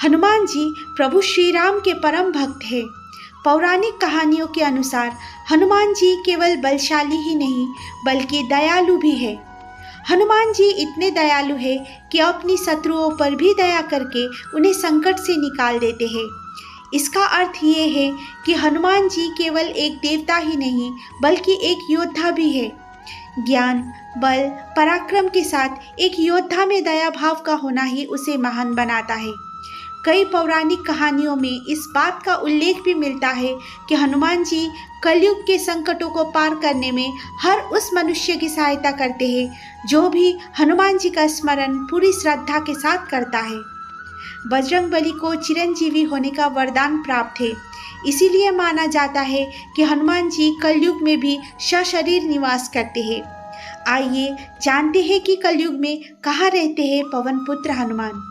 हनुमान जी प्रभु श्री राम के परम भक्त हैं। पौराणिक कहानियों के अनुसार हनुमान जी केवल बलशाली ही नहीं बल्कि दयालु भी है। हनुमान जी इतने दयालु हैं कि अपनी शत्रुओं पर भी दया करके उन्हें संकट से निकाल देते हैं। इसका अर्थ ये है कि हनुमान जी केवल एक देवता ही नहीं बल्कि एक योद्धा भी है। ज्ञान, बल, पराक्रम के साथ एक योद्धा में दया भाव का होना ही उसे महान बनाता है। कई पौराणिक कहानियों में इस बात का उल्लेख भी मिलता है कि हनुमान जी कलयुग के संकटों को पार करने में हर उस मनुष्य की सहायता करते हैं जो भी हनुमान जी का स्मरण पूरी श्रद्धा के साथ करता है। बजरंगबली को चिरंजीवी होने का वरदान प्राप्त है, इसीलिए माना जाता है कि हनुमान जी कलयुग में भी सशरीर निवास करते हैं। आइए जानते हैं कि कलयुग में कहाँ रहते हैं पवन पुत्र हनुमान।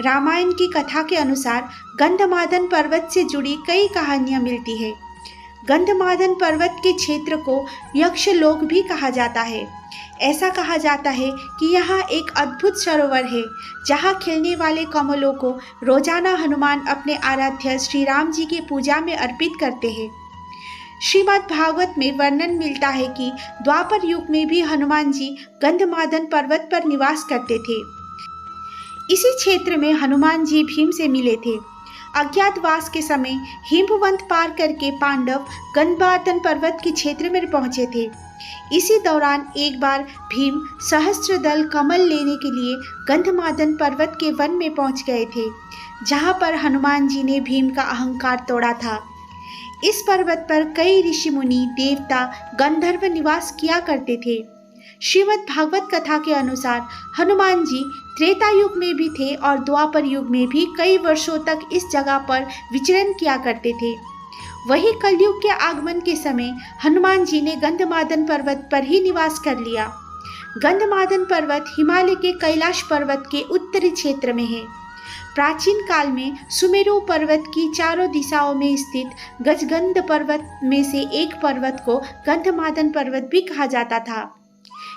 रामायण की कथा के अनुसार गंधमादन पर्वत से जुड़ी कई कहानियां मिलती है। गंधमादन पर्वत के क्षेत्र को यक्षलोक भी कहा जाता है। ऐसा कहा जाता है कि यहाँ एक अद्भुत सरोवर है जहाँ खिलने वाले कमलों को रोजाना हनुमान अपने आराध्य श्री राम जी की पूजा में अर्पित करते हैं। श्रीमद् भागवत में वर्णन मिलता है कि द्वापर युग में भी हनुमान जी गंधमादन पर्वत पर निवास करते थे। इसी क्षेत्र में हनुमान जी भीम से मिले थे। अज्ञातवास के समय हिमवंत पार करके पांडव गंधमादन पर्वत के क्षेत्र में पहुंचे थे। इसी दौरान एक बार भीम सहस्त्र दल कमल लेने के लिए गंधमादन पर्वत के वन में पहुंच गए थे, जहां पर हनुमान जी ने भीम का अहंकार तोड़ा था। इस पर्वत पर कई ऋषि मुनि, देवता, गंधर्व निवास किया करते थे। श्रीमद् भागवत कथा के अनुसार हनुमान जी त्रेता युग में भी थे और द्वापर युग में भी कई वर्षों तक इस जगह पर विचरण किया करते थे। वही कलयुग के आगमन के समय हनुमान जी ने गंधमादन पर्वत पर ही निवास कर लिया। गंधमादन पर्वत हिमालय के कैलाश पर्वत के उत्तरी क्षेत्र में है। प्राचीन काल में सुमेरु पर्वत की चारों दिशाओं में स्थित गजगंध पर्वत में से एक पर्वत को गंधमादन पर्वत भी कहा जाता था।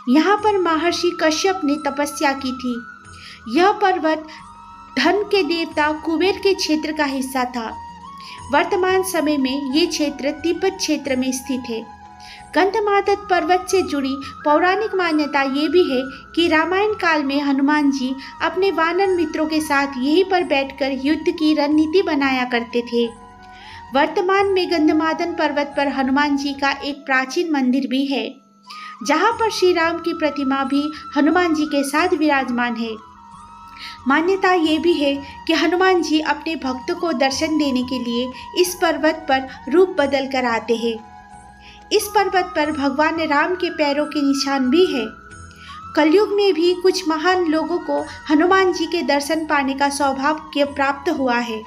यहाँ पर महर्षि कश्यप ने तपस्या की थी। यह पर्वत धन के देवता कुबेर के क्षेत्र का हिस्सा था। वर्तमान समय में ये क्षेत्र तिब्बत क्षेत्र में स्थित है। गंधमादन पर्वत से जुड़ी पौराणिक मान्यता ये भी है कि रामायण काल में हनुमान जी अपने वानर मित्रों के साथ यहीं पर बैठकर युद्ध की रणनीति बनाया करते थे। वर्तमान में गंधमादन पर्वत पर हनुमान जी का एक प्राचीन मंदिर भी है, जहाँ पर श्री राम की प्रतिमा भी हनुमान जी के साथ विराजमान है। मान्यता ये भी है कि हनुमान जी अपने भक्तों को दर्शन देने के लिए इस पर्वत पर रूप बदल कर आते हैं। इस पर्वत पर भगवान राम के पैरों के निशान भी है। कलयुग में भी कुछ महान लोगों को हनुमान जी के दर्शन पाने का सौभाग्य प्राप्त हुआ है।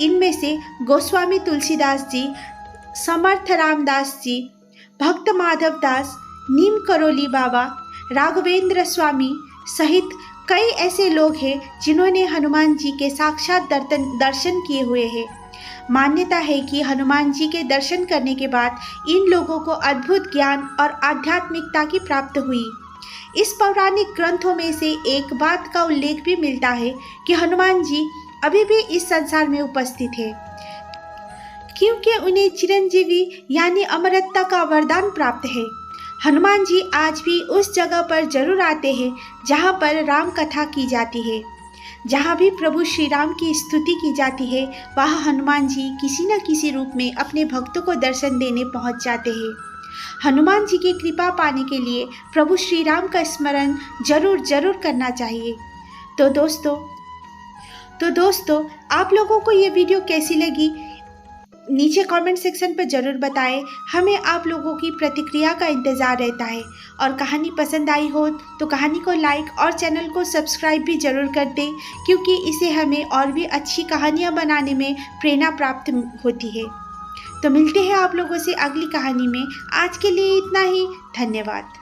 इनमें से गोस्वामी तुलसीदास जी, समर्थ रामदास जी, भक्त माधव दास, नीम करोली बाबा, राघवेंद्र स्वामी सहित कई ऐसे लोग हैं जिन्होंने हनुमान जी के साक्षात दर्शन किए हुए हैं। मान्यता है कि हनुमान जी के दर्शन करने के बाद इन लोगों को अद्भुत ज्ञान और आध्यात्मिकता की प्राप्त हुई। इस पौराणिक ग्रंथों में से एक बात का उल्लेख भी मिलता है कि हनुमान जी अभी भी इस संसार में उपस्थित है, क्योंकि उन्हें चिरंजीवी यानी अमरत्ता का वरदान प्राप्त है। हनुमान जी आज भी उस जगह पर जरूर आते हैं जहाँ पर राम कथा की जाती है। जहाँ भी प्रभु श्री राम की स्तुति की जाती है, वहाँ हनुमान जी किसी न किसी रूप में अपने भक्तों को दर्शन देने पहुँच जाते हैं। हनुमान जी की कृपा पाने के लिए प्रभु श्री राम का स्मरण जरूर करना चाहिए। तो दोस्तों आप लोगों को ये वीडियो कैसी लगी नीचे कमेंट सेक्शन पर ज़रूर बताएं। हमें आप लोगों की प्रतिक्रिया का इंतज़ार रहता है। और कहानी पसंद आई हो तो कहानी को लाइक और चैनल को सब्सक्राइब भी ज़रूर कर दें, क्योंकि इससे हमें और भी अच्छी कहानियाँ बनाने में प्रेरणा प्राप्त होती है। तो मिलते हैं आप लोगों से अगली कहानी में। आज के लिए इतना ही। धन्यवाद।